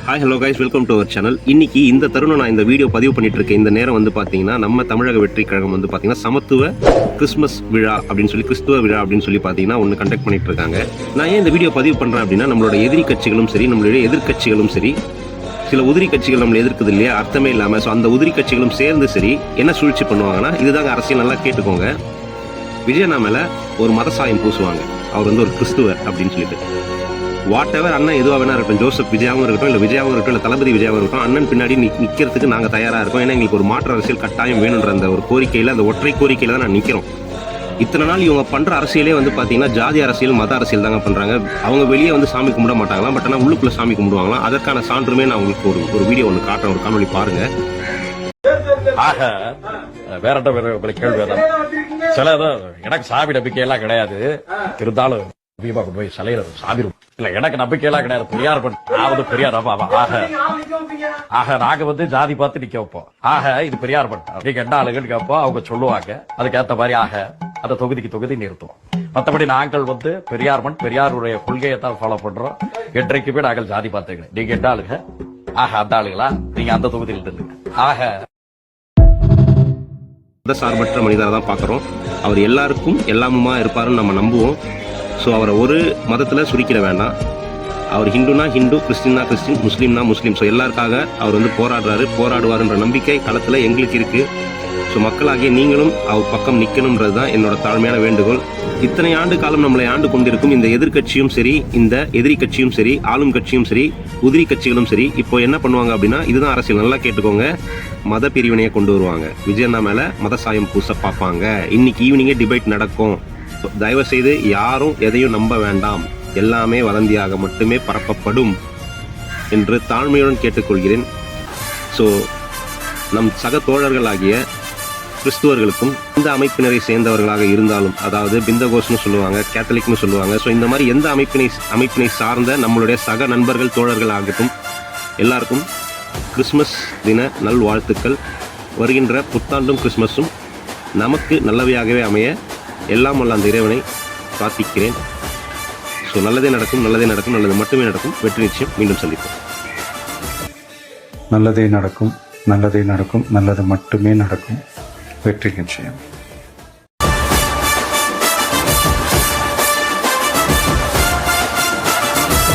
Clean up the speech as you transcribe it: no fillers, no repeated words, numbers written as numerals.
Hi hello guys, welcome to our channel. இன்னைக்கு இந்த தருணம் நான் இந்த வீடியோ பதிவு பண்ணிட்டு இருக்கேன். இந்த நேரம் வந்து பார்த்தீங்கன்னா நம்ம தமிழக வெற்றி கழகம் வந்து பார்த்தீங்கன்னா சமத்துவ கிறிஸ்மஸ் விழா அப்படின்னு சொல்லி கிறிஸ்துவ விழா அப்படின்னு சொல்லி பார்த்தீங்கன்னா ஒன்று கண்டக்ட் பண்ணிட்டு இருக்காங்க. நான் ஏன் இந்த வீடியோ பதிவு பண்ணுறேன் அப்படின்னா, நம்மளோட எதிரி கட்சிகளும் சரி, நம்மளுடைய எதிர்கட்சிகளும் சரி, சில உதிரி கட்சிகள் நம்மளை எதிர்க்குது இல்லையா, அர்த்தமே இல்லாமல். ஸோ அந்த உதிரி கட்சிகளும் சேர்ந்து சரி என்ன சூழ்ச்சி பண்ணுவாங்கன்னா, இதுதாங்க அரசியல், நல்லா கேட்டுக்கோங்க. விஜயண்ணா மேலே ஒரு மத சாயம் பூசுவாங்க. அவர் வந்து ஒரு கிறிஸ்துவர் அப்படின்னு சொல்லிட்டு. வாட் எவர் அண்ணன் எதுவாக வேணா இருக்கட்டும், ஜோசப் விஜயாவும் இருக்கட்டும், இல்லை விஜயாவும் இருக்கட்டும், இல்லை தளபதி விஜயாவும் இருக்கட்டும், அண்ணன் பின்னாடி நிற்கிறதுக்கு நாங்கள் தயாராக இருக்கோம். ஏன்னா எங்களுக்கு ஒரு மாற்று அரசியல் கட்டாயம் வேணுன்ற அந்த ஒரு கோரிக்கையில், அந்த ஒற்றை கோரிக்கையில் தான் நான் நிற்கிறோம். இத்தனை நாள் இவங்க பண்ணுற அரசியலே வந்து பார்த்தீங்கன்னா ஜாதி அரசியல், மத அரசியல் தாங்க பண்ணுறாங்க. அவங்க வெளியே வந்து சாமி கும்பிட மாட்டாங்களாம், பட் ஆனால் உள்ளுக்குள்ளே சாமி கும்பிடுவாங்களாம். அதற்கான சான்றுமே நான் உங்களுக்கு ஒரு வீடியோ ஒன்று காட்டுறேன், ஒரு காணொலி பாருங்க. ஆக வேற கேள்வி சில எனக்கு சாமி நம்பிக்கை எல்லாம் கிடையாது. இருந்தாலும் கொண்டு போய் சிலையில சாமிரும் இல்ல, எனக்கு நம்பிக்கை எல்லாம் கிடையாது. பெரியார் நான் பெரியார் ஆக நாங்க வந்து ஜாதி பார்த்து நிக்க வைப்போம். ஆக இது பெரியார் நீங்க என்ன ஆளுங்கன்னு கேட்போம், அவங்க சொல்லுவாங்க. அதுக்கேற்ற மாதிரி ஆக அந்த தொகுதி நிறுத்துவோம். மற்றபடி நாங்கள் வந்து பெரியாருடைய கொள்கையை தான் ஃபாலோ பண்றோம். என்றைக்குமே நாங்கள் ஜாதி பார்த்துக்கிறேன். நீங்க என்ன ஆளுங்க, ஆக அந்த ஆளுங்களா, நீங்க அந்த தொகுதியில் இருந்து ஆக சார்பற்ற மனிதரை தான் பார்க்குறோம். அவர் எல்லாருக்கும் எல்லாமுமா இருப்பாருன்னு நம்ம நம்புவோம். ஸோ அவரை ஒரு மதத்தில் சுருக்கிட வேண்டாம். அவர் ஹிந்துனா ஹிந்து, கிறிஸ்டின்னா கிறிஸ்டின், முஸ்லீம்னா முஸ்லீம். ஸோ எல்லாருக்காக அவர் வந்து போராடுவாருன்ற நம்பிக்கை களத்தில் எங்களுக்கு இருக்குது. ஸோ மக்களாகிய நீங்களும் அவர் பக்கம் நிற்கணுன்றது தான் என்னோட தாழ்மையான வேண்டுகோள். இத்தனை ஆண்டு காலம் நம்மளை ஆண்டு கொண்டிருக்கும் இந்த எதிர்கட்சியும் சரி, இந்த எதிரி கட்சியும் சரி, ஆளும் கட்சியும் சரி, உதிரி கட்சிகளும் சரி, இப்போ என்ன பண்ணுவாங்க அப்படின்னா, இதுதான் அரசியல், நல்லா கேட்டுக்கோங்க. மத பிரிவினையை கொண்டு வருவாங்க. விஜயண்ணா மேலே மத சாயம் பூச பார்ப்பாங்க. இன்னைக்கு ஈவினிங்கே டிபேட் நடக்கும். தயவு செய்து யாரும் எதையும் நம்ப வேண்டாம். எல்லாமே வதந்தியாக மட்டுமே பரப்பப்படும் என்று தாழ்மையுடன் கேட்டுக்கொள்கிறேன். ஸோ நம் சக தோழர்களாகிய கிறிஸ்துவர்களுக்கும் இந்த அமைப்பினரை சேர்ந்தவர்களாக இருந்தாலும், அதாவது பிந்தகோஸ்னு சொல்லுவாங்க, கேத்தலிக்னு சொல்லுவாங்க. ஸோ இந்த மாதிரி எந்த அமைப்பினை சார்ந்த நம்மளுடைய சக நண்பர்கள், தோழர்கள் ஆகட்டும், எல்லாருக்கும் கிறிஸ்மஸ் தின நல்வாழ்த்துக்கள். வருகின்ற புத்தாண்டும் கிறிஸ்மஸும் நமக்கு நல்லவையாகவே அமைய எல்லாம் வல்ல அந்த இறைவனை பிரார்த்திக்கிறேன். ஸோ நல்லதே நடக்கும், நல்லது மட்டுமே நடக்கும். வெற்றி நிச்சயம். மீண்டும் சந்திப்போம். நல்லதே நடக்கும், நல்லது மட்டுமே நடக்கும். வெற்றி நிச்சயம்.